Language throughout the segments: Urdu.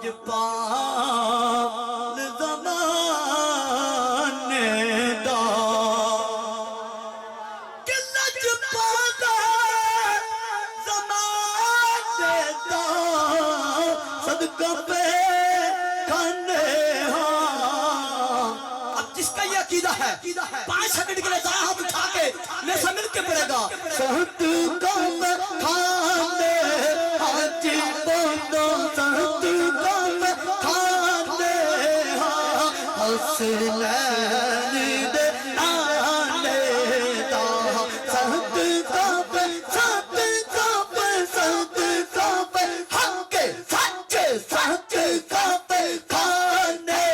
لجپال زمانے دا کہ لجپال زمانے دا صدقہ پہ کھانے ہاں. اب جس کا یہ عقیدہ ہے 5 سیکنڈ کے لیے دائیں ہاتھ اٹھا کے میں سے مل کے پڑے گا. صدقہ پہ کھانے حاجی بولو صدقہ پہ کھانے حسنین دے نانے دا صدقہ پہ حق سچ صدقہ پہ کھانے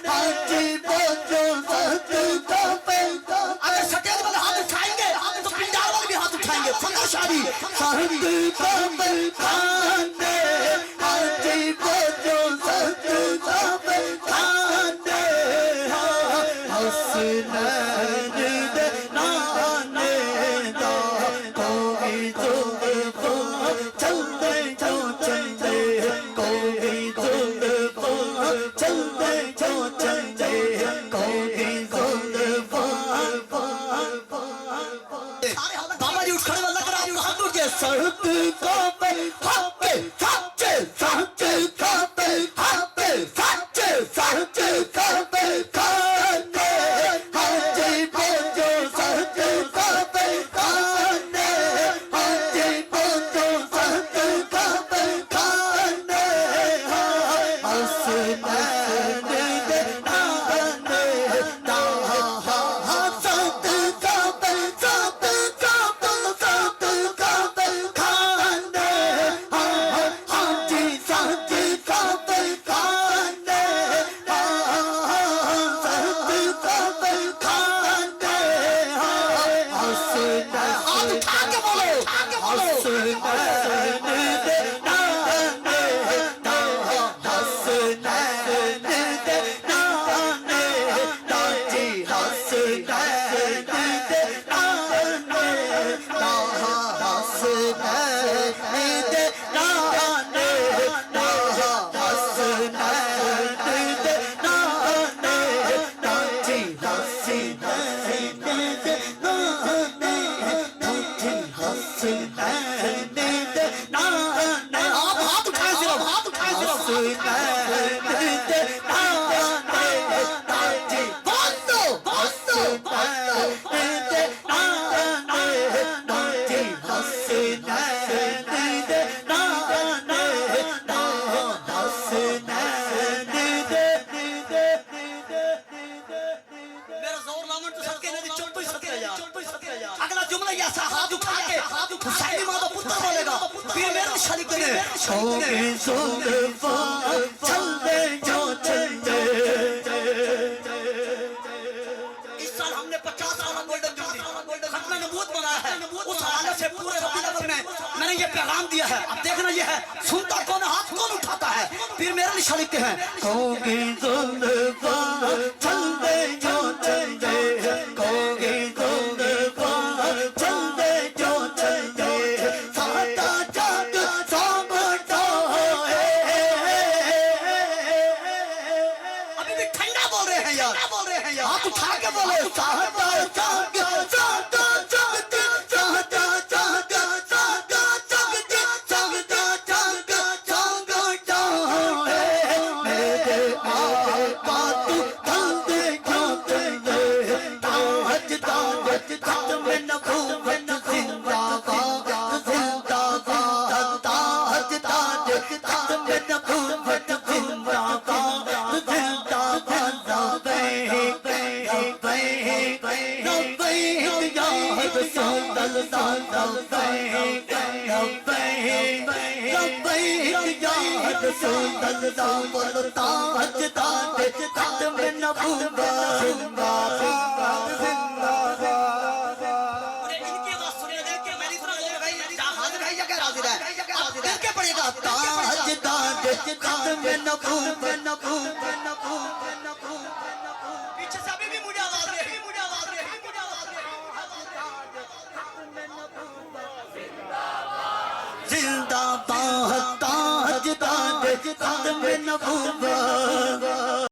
حاجی بولو صدقہ پہ. اگر سٹیل والے ہاتھ اٹھائیں گے تو پنڈال والے بھی ہاتھ اٹھائیں گے. فنگا شادی صدقہ پہ کھانے حاجی بولو صدقہ پہ کھانے حسنین دے نانے دا کوئی زلف چلتے جو چلتے کوئی زلف چلتے جو چلتے کوئی زلف. بابا جی اٹھ کھڑے واللہ کر آپ کو ہاتھ اٹھ گئے. صدقہ پہ حق سچ صدقہ پہ حق سچ صدقہ پہ کھانے حاجی بولو صدقہ پہ کھانے حاجی بولو صدقہ پہ کھانے حسنین دے نانے دا صدقہ پہ کھانے حاجی صدقہ پہ کھانے صدقہ پہ کھانے حسنین. ہاتھ اٹھا کے بولو حسنین دے نانے دا حسنین دے نانے دا جی حسنین دے نانے دا حسنین دے نانے دا حسنین دے نانے دا جی حسنین دے نانے دا جی حسنین دے نانے. آپ ہاتھ اٹھائیں صرف حسنین دے نانے دا جی بولو حسنین دے نانے دا جی حسنین دے نانے دا حسنین دے. میرا زور لامن تو سب کے نہیں چپ ہی سکے یار. اگلا جملہ یہ ایسا ہاتھ اٹھا کے حسینی ماں کا پتر بولے گا. پھر میرے شریک نے کوئی زلف چلتے جو چلتے. اس سال ہم نے 50 سال گولڈن جوبلی ختم نبوت منایا ہے. اس حوالے سے پورے ربیع الاول میں نے یہ پیغام دیا ہے. اب دیکھنا یہ ہے سنتا کون ہاتھ کون اٹھاتا ہے. پھر میرے لیے شریک ہیں کوئی زلف چلتے جو چلتے کوئی زلف چلتے جو چلتے ساتا جگ سامتا ہے. ابھی بھی ٹھنڈا بول رہے ہیں یار. ہاتھ اٹھا کے بولے ساتا جگ ساتا جگ ساتا جگ ساتا جگ ساتا جگ ساتا ہے. میرے آقا تو تھندے کھاتے دے تاج تاج ختم نبوت زندہ باد زندہ باد تاج تاج ختم نبوت زندہ باد زندہ باد. لبیک لبیک لبیک یا رسول اللہ لبیک لبیک لبیک یا رسول اللہ بولو تاج تاج ختم نبوت زندہ باد زندہ باد. ان کی آواز سننے دے کہ میں نہیں سنا بھائی حاضر ہے یا غیر حاضر ہے. اب دل کے پڑے گا تاج تاج ختم نبوت نبوت نبوت. پیچھے سے ابھی بھی مجھے آواز رہی زندہ باد تاج تاج ختم نبوت